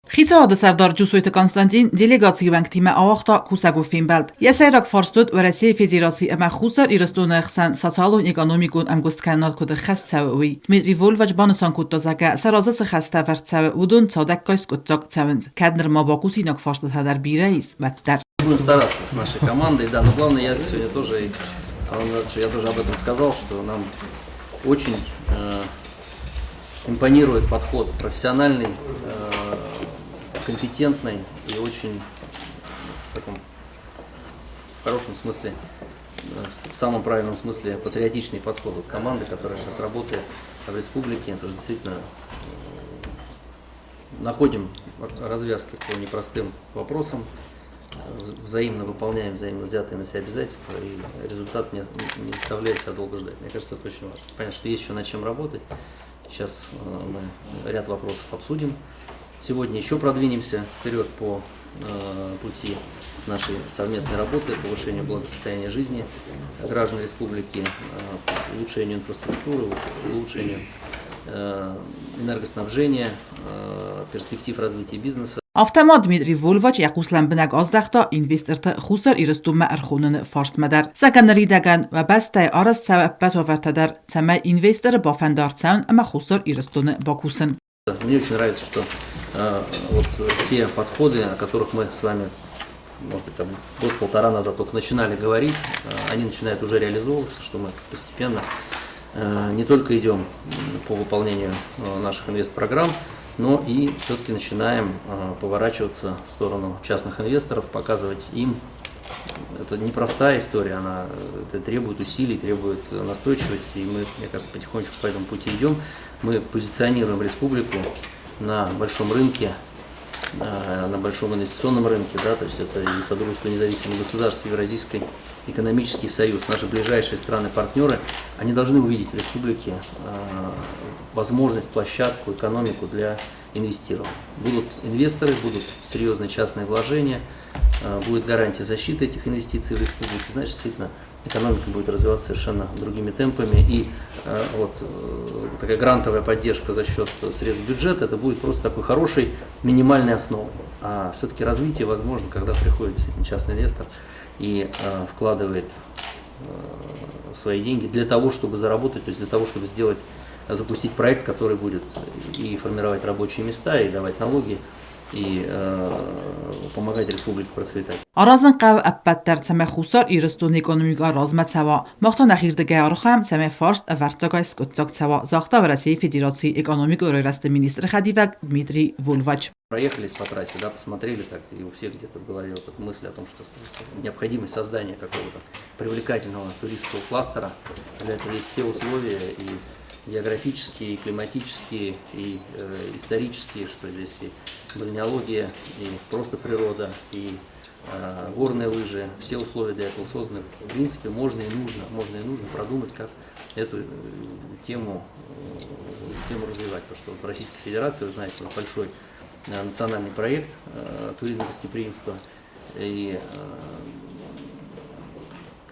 Խիցահոդը Սարդար Ջուսույթը Կոնստանտին դելեգացիվանք թիմը ավախտա կուսագուֆին բալդ։ Եսայրակ ֆորստուտ վրասի ֆեդերացի əmə խուսար իրստունը խսան սոցիալուն էկոնոմիկուն əmgustkanat kudə xəstəvi. Dmitri Volvaç banısan kuttazaka sarazası xəstə vərtsəvi udun çadak qays kutzak çəvins. Kədnir mabakusinak форстут хадар бирейс ваттар. Будем стараться с нашей командой, да, но главное я сегодня тоже, я тоже об этом сказал, что нам очень импонирует подход профессиональный, компетентный и очень в таком хорошем смысле, в самом правильном смысле патриотичный подход от команды, которая сейчас работает в республике. То есть действительно находим развязки по непростым вопросам, взаимно выполняем взаимно взятые на себя обязательства, и результат не заставляет себя долго ждать. Мне кажется, это очень важно. Понятно, что есть еще над чем работать. Сейчас мы ряд вопросов обсудим. Сегодня еще продвинемся вперед по пути нашей совместной работы, повышению благосостояния жизни граждан республики, улучшению инфраструктуры, улучшению энергоснабжения, перспектив развития бизнеса. Автомат Dmitri Volvaç yakuzlan binek azdaqta investorta xusar iristuma erxununu farst medar. Sakanri dagan ve bastay aras sebebbet overtadar teme investor bafendar tsaun ama xusar iristunu bakusun. Мне очень нравится, что вот те подходы, о которых мы с вами, может быть, там, год-полтора назад только начинали говорить, они начинают уже реализовываться, что мы постепенно не только идем по выполнению наших инвестпрограмм, но и все-таки начинаем поворачиваться в сторону частных инвесторов, показывать им. Это непростая история, это требует усилий, требует настойчивости, и мы, мне кажется, потихонечку по этому пути идем. Мы позиционируем республику на большом рынке, на большом инвестиционном рынке, да, то есть это и Содружество независимых государств, Евразийский экономический союз, наши ближайшие страны-партнеры, они должны увидеть в республике возможность, площадку, экономику для инвестирования. Будут инвесторы, будут серьезные частные вложения, будет гарантия защиты этих инвестиций в республике, значит, действительно, экономика будет развиваться совершенно другими темпами, и вот такая грантовая поддержка за счет средств бюджета, это будет просто такой хорошей минимальной основой. А все-таки развитие возможно, когда приходит действительно частный инвестор и вкладывает свои деньги для того, чтобы заработать, то есть для того, чтобы запустить проект, который будет и формировать рабочие места, и давать налоги, и помогать республике процветать. Arazın qav əppətlər təmə xusar iristun ekonomika razmət səva. Maxtan əxirdəgə arıxam təmə farst əvərtcəqay skutcaq səva. Zaxta və России Федерации экономика рəstə министр Xədivək Dmitri Volvaç. Проехались по трассе, да, посмотрели, так, и у всех где-то в голове вот эта мысль о том, что необходимость создания какого-то привлекательного туристского кластера. Для этого есть все условия, и географические, и климатические, и исторические, что здесь и бальнеология, и просто природа, и горные лыжи, все условия для этого созданы. В принципе, можно и нужно продумать, как эту тему развивать. Потому что в Российской Федерации, вы знаете, большой национальный проект туризма гостеприимства, и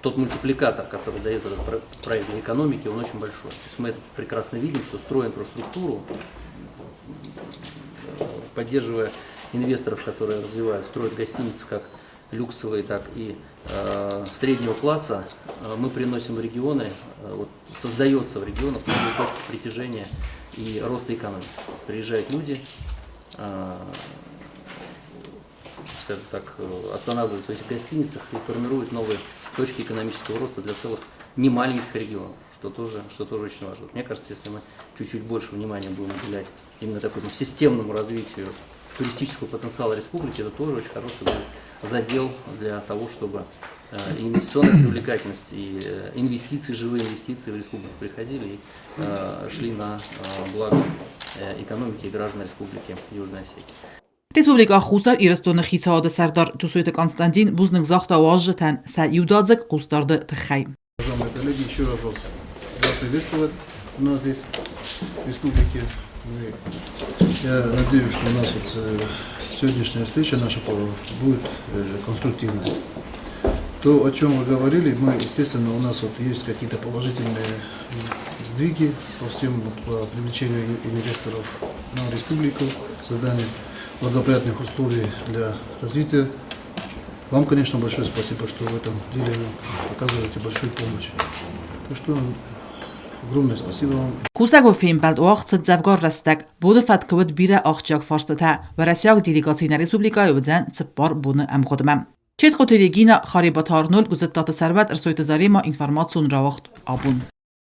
тот мультипликатор, который дает этот проект для экономики, он очень большой. То есть мы прекрасно видим, что строя инфраструктуру, поддерживая инвесторов, которые развивают, строят гостиницы как люксовые, так и среднего класса, мы приносим в регионы, вот, создается в регионах новые точки притяжения и роста экономики. Приезжают люди, скажем так, останавливаются в этих гостиницах и формируют новые точки экономического роста для целых немаленьких регионов, что тоже очень важно. Мне кажется, если мы чуть-чуть больше внимания будем уделять именно такому системному развитию туристического потенциала республики, это тоже очень хороший будет задел для того, чтобы инвестиционная привлекательность и инвестиции, живые инвестиции в республику приходили и шли на благо экономики и граждан республики Южной Осетии. Республика xusar iristun xitsahod Sardar Ջուսույթը Կոնստանտին բուզնիկ zaxta вазжетан са юдадзак qustарды тхай. Уважаемые коллеги, еще раз вас приветствовать у нас здесь в республике. Я надеюсь, что у нас сегодняшняя встреча наша будет конструктивной. То, о чем вы говорили, естественно, у нас есть какие-то положительные сдвиги по всем по привлечению инвесторов на республику, создание благоприятных условий для развития. Вам, конечно, большое спасибо, что в этом деле вы оказываете большую помощь. Так что огромное спасибо вам. Կուսակով ֆիմբալդ ուաղցը ձավգար ռստակ, բուդը ֆատկվդ բիրը աղջակ ֆարստը վրասյակ դիլիգացիներ ռեսպուբլիկայով ձեն ծպար բունը ամխոդմամ։ Չետ խոտերիգինը խարիբաթարնոլ գուզտատը սարվատ ըրսոյտը զարիմա ինվարմացիոն ռավախտ աբուն։